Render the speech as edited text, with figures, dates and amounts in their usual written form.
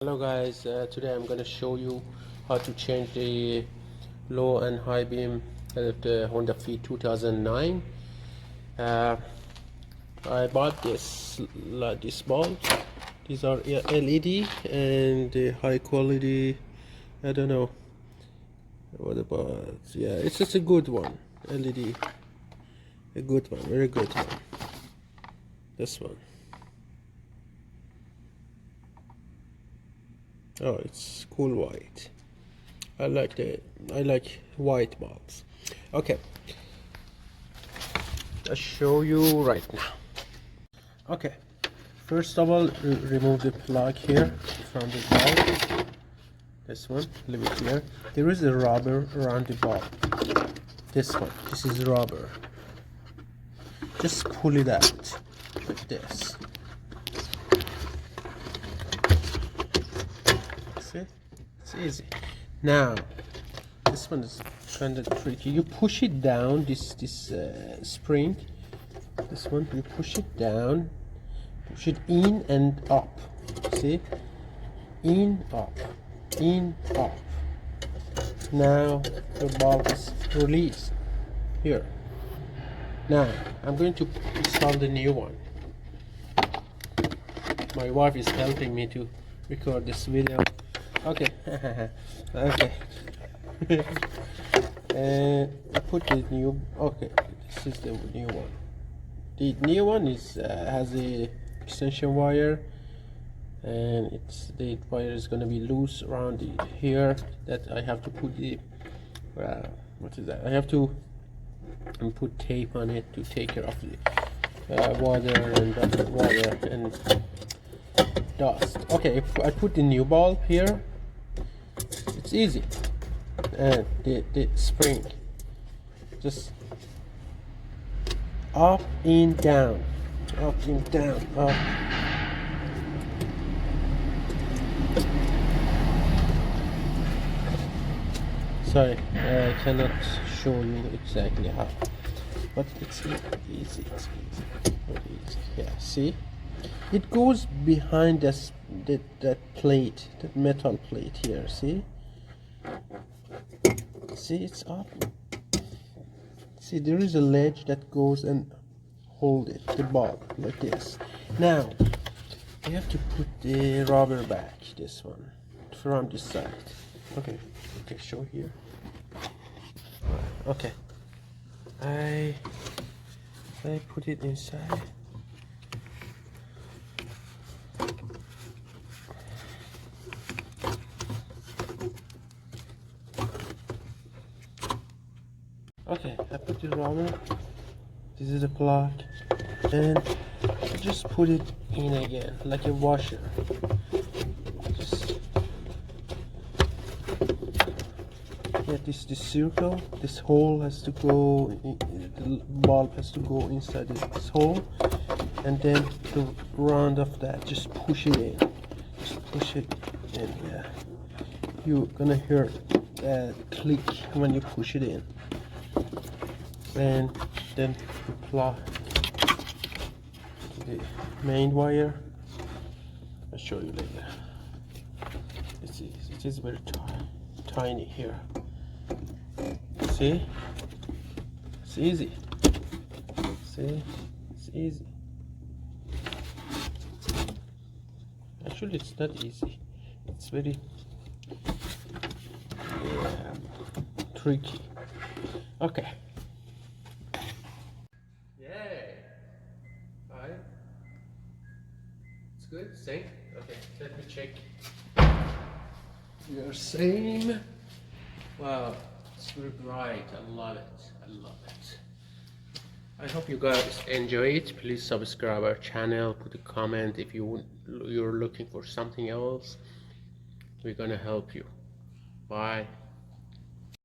Hello guys, today I'm going to show you how to change the low and high beam of the Honda Fit 2009. I bought this bulb. These are LED and high quality. I don't know what about, yeah, it's just a good one. LED, a good one, very good one. This one. Oh, it's cool white. I like white bulbs. Okay, I'll show you right now. Okay, first of all, remove the plug here from the bulb. This one, leave it here. There is a rubber around the bulb. This one, this is rubber. Just pull it out like this. See? It's easy. Now, this one is kind of tricky. You push it down, this spring. This one, you push it down, push it in and up. See? In, up, in, up. Now the bulb is released. Here. Now I'm going to install the new one. My wife is helping me to record this video. Okay. Okay. And I put the new. Okay, this is the new one. The new one is has a extension wire, and the wire is going to be loose around here. That I have to put the what is that? I have to put tape on it to take care of the water and dust. Okay, I put the new bulb here. It's easy, and the spring just up in down, up in down, up. Sorry, I cannot show you exactly how, but it's easy. It's easy, very easy. Yeah, see, it goes behind that plate, that metal plate here. See, it's up. See, there is a ledge that goes and hold it, the bulb, like this. Now you have to put the rubber back, this one, from this side. Okay, show here. Okay, I put it inside. Okay, I put the rubber. This is the plug, and I just put it in again like a washer. Just get this circle. This hole has to go. The bulb has to go inside this hole, and then the round of that, just push it in. Just push it in. Yeah, you're gonna hear a click when you push it in. And then you plug the main wire. I'll show you later. It is very tiny here. See? It's easy. See? It's easy. Actually, it's not easy. It's very tricky. Okay. It's good. Same. Okay, let me check. You're same. Wow, it's very bright. I love it. I love it. I hope you guys enjoy it. Please subscribe our channel. Put a comment if you're looking for something else. We're gonna help you. Bye.